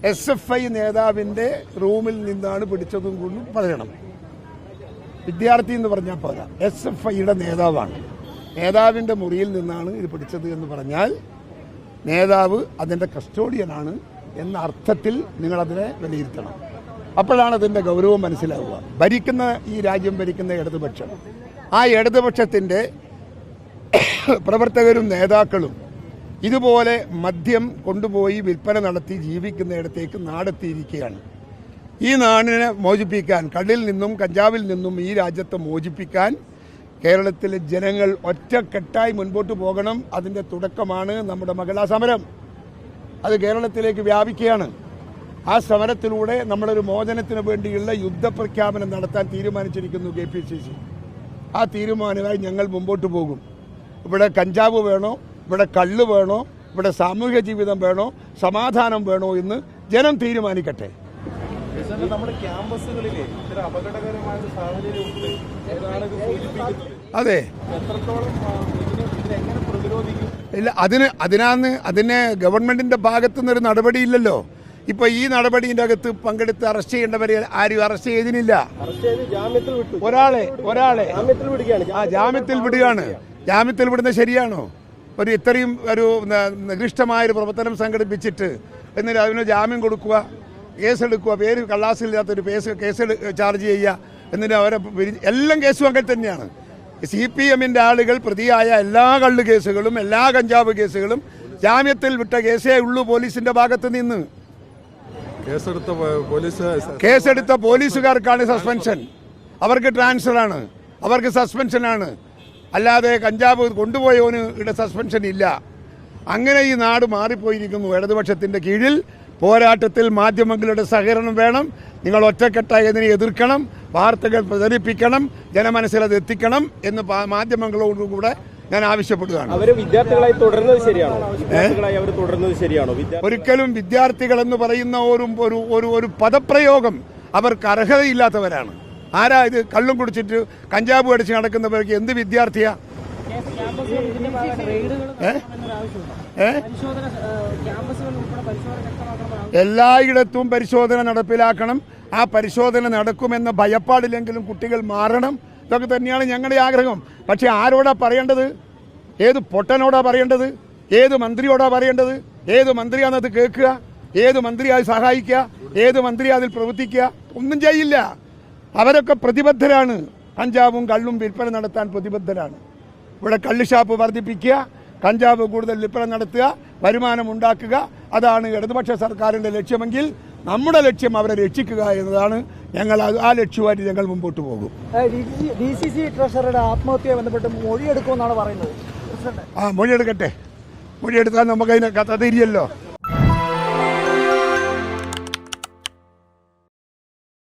SFI നേതാവിൻ്റെ റൂമിൽ നിന്നാണ് പിടിച്ചതും കൊണ്ടും പറയണം. വിദ്യാർത്ഥി എന്ന് പറഞ്ഞാൽ പോരാ, SFIയുടെ നേതാവാണ്. നേതാവിൻ്റെ മുറിയിൽ നിന്നാണ് ഇത് പിടിച്ചത് എന്ന് പറഞ്ഞാൽ നേതാവ് അതിൻ്റെ കസ്റ്റോഡിയനാണ് എന്ന അർത്ഥത്തിൽ നിങ്ങളതിനെ വിലയിരുത്തണം. അപ്പോഴാണ് അതിൻ്റെ ഗൗരവം മനസ്സിലാവുക. ഭരിക്കുന്ന ഈ രാജ്യം ഭരിക്കുന്ന ഇടതുപക്ഷം, ആ ഇടതുപക്ഷത്തിൻ്റെ പ്രവർത്തകരും നേതാക്കളും ഇതുപോലെ മദ്യം കൊണ്ടുപോയി വിൽപ്പന നടത്തി ജീവിക്കുന്നിടത്തേക്ക് നാടെത്തിയിരിക്കുകയാണ്. ഈ നാടിനെ മോചിപ്പിക്കാൻ, കള്ളിൽ നിന്നും കഞ്ചാവിൽ നിന്നും ഈ രാജ്യത്തെ മോചിപ്പിക്കാൻ കേരളത്തിലെ ജനങ്ങൾ ഒറ്റക്കെട്ടായി മുൻപോട്ട് പോകണം. അതിൻ്റെ തുടക്കമാണ് നമ്മുടെ മഹിളാ സമരം. അത് കേരളത്തിലേക്ക് വ്യാപിക്കുകയാണ്. ആ സമരത്തിലൂടെ നമ്മളൊരു മോചനത്തിന് വേണ്ടിയുള്ള യുദ്ധപ്രഖ്യാപനം നടത്താൻ തീരുമാനിച്ചിരിക്കുന്നു KPCC. ആ തീരുമാനമായി ഞങ്ങൾ മുമ്പോട്ട് പോകും. ഇവിടെ കഞ്ചാവ് വേണോ, ഇവിടെ കള്ള് വേണോ, ഇവിടെ സാമൂഹ്യ ജീവിതം വേണോ, സമാധാനം വേണോ എന്ന് ജനം തീരുമാനിക്കട്ടെ. അതെ, ഇല്ല, അതിന് ഗവൺമെന്റിന്റെ ഭാഗത്തു നിന്നൊരു നടപടിയില്ലല്ലോ. ഇപ്പൊ ഈ നടപടിയുടെ അകത്ത് പങ്കെടുത്ത് അറസ്റ്റ് ചെയ്യേണ്ടവരെ ആരും അറസ്റ്റ് ചെയ്തിനില്ല. ഒരാളെ ജാമ്യത്തിൽ വിടുകയാണ്. ജാമ്യത്തിൽ വിടുന്നത് ശരിയാണോ? ഇത്രയും ഒരു നികൃഷ്ടമായൊരു പ്രവർത്തനം സംഘടിപ്പിച്ചിട്ട് എന്നിട്ട് അതിന് ജാമ്യം കൊടുക്കുക, കേസെടുക്കുക, പേര് കള്ളാസില്ലാത്തൊരു കേസ് ചാർജ് ചെയ്യുക, എന്നിട്ട് അവരെ എല്ലാം കേസും അങ്ങനെ തന്നെയാണ്. CPMന്റെ ആളുകൾ പ്രതിയായ എല്ലാ കള്ള് കേസുകളും എല്ലാ കഞ്ചാവ് കേസുകളും ജാമ്യത്തിൽ വിട്ട കേസേ ഉള്ളൂ. പോലീസിന്റെ ഭാഗത്ത് നിന്ന് കേസെടുത്ത പോലീസുകാർക്കാണ് സസ്പെൻഷൻ, അവർക്ക് ട്രാൻസ്ഫറാണ്, അവർക്ക് സസ്പെൻഷനാണ്. അല്ലാതെ കഞ്ചാവ് കൊണ്ടുപോയവന് ഇവിടെ സസ്പെൻഷൻ ഇല്ല. അങ്ങനെ ഈ നാട് മാറിപ്പോയിരിക്കുന്നു. ഇടതുപക്ഷത്തിന്റെ കീഴിൽ പോരാട്ടത്തിൽ മാധ്യമങ്ങളുടെ സഹകരണം വേണം. നിങ്ങൾ ഒറ്റക്കെട്ടായി ഇതിനെ എതിർക്കണം, വാർത്തകൾ പ്രചരിപ്പിക്കണം, ജനമനസ്സിൽ അത് എത്തിക്കണം എന്ന് മാധ്യമങ്ങളോടുകൂടെ ഞാൻ ആവശ്യപ്പെടുകയാണ്. ഒരിക്കലും വിദ്യാർത്ഥികൾ എന്ന് പറയുന്ന ഒരു പദപ്രയോഗം അവർക്ക് അർഹതയില്ലാത്തവരാണ്. ആരാ ഇത്? കള്ളും കുടിച്ചിട്ട് കഞ്ചാവ് അടിച്ച് നടക്കുന്നവർക്ക് എന്ത് വിദ്യാർത്ഥിയാ? എല്ലായിടത്തും പരിശോധന നടപ്പിലാക്കണം. ആ പരിശോധന നടക്കുമെന്ന ഭയപ്പാടില്ലെങ്കിലും കുട്ടികൾ മാറണം. ഇതൊക്കെ തന്നെയാണ് ഞങ്ങളുടെ ആഗ്രഹം. പക്ഷെ ആരോടാ പറയേണ്ടത്? ഏത് പൊട്ടനോടാ പറയേണ്ടത്? ഏത് മന്ത്രിയോടാ പറയേണ്ടത്? ഏത് മന്ത്രിയാണത് കേൾക്കുക? ഏത് മന്ത്രി അത് സഹായിക്കുക? ഏത് മന്ത്രി അതിൽ പ്രവർത്തിക്കുക? ഒന്നും ചെയ്യില്ല. അവരൊക്കെ പ്രതിബദ്ധരാണ്. കഞ്ചാവും കള്ളും വിൽപ്പന നടത്താൻ പ്രതിബദ്ധരാണ്. ഇവിടെ കള്ള് ഷാപ്പ് വർദ്ധിപ്പിക്കുക, കഞ്ചാവ് കൂടുതൽ വിൽപ്പന നടത്തുക, വരുമാനം ഉണ്ടാക്കുക, അതാണ് ഇടതുപക്ഷ സർക്കാരിൻ്റെ ലക്ഷ്യമെങ്കിൽ നമ്മുടെ ലക്ഷ്യം അവരെ രക്ഷിക്കുക എന്നതാണ്. ഞങ്ങൾ ആ ലക്ഷ്യമായിട്ട് ഞങ്ങൾ മുമ്പോട്ട് പോകും. DCC ട്രഷററുടെ ആത്മഹത്യയെ ബന്ധപ്പെട്ട് മൊഴിയെടുക്കുമെന്നാണ് പറയുന്നത്. മൊഴിയെടുക്കട്ടെ. മൊഴിയെടുത്താൽ നമുക്കതിനെ കഥ തിരിയല്ലോ.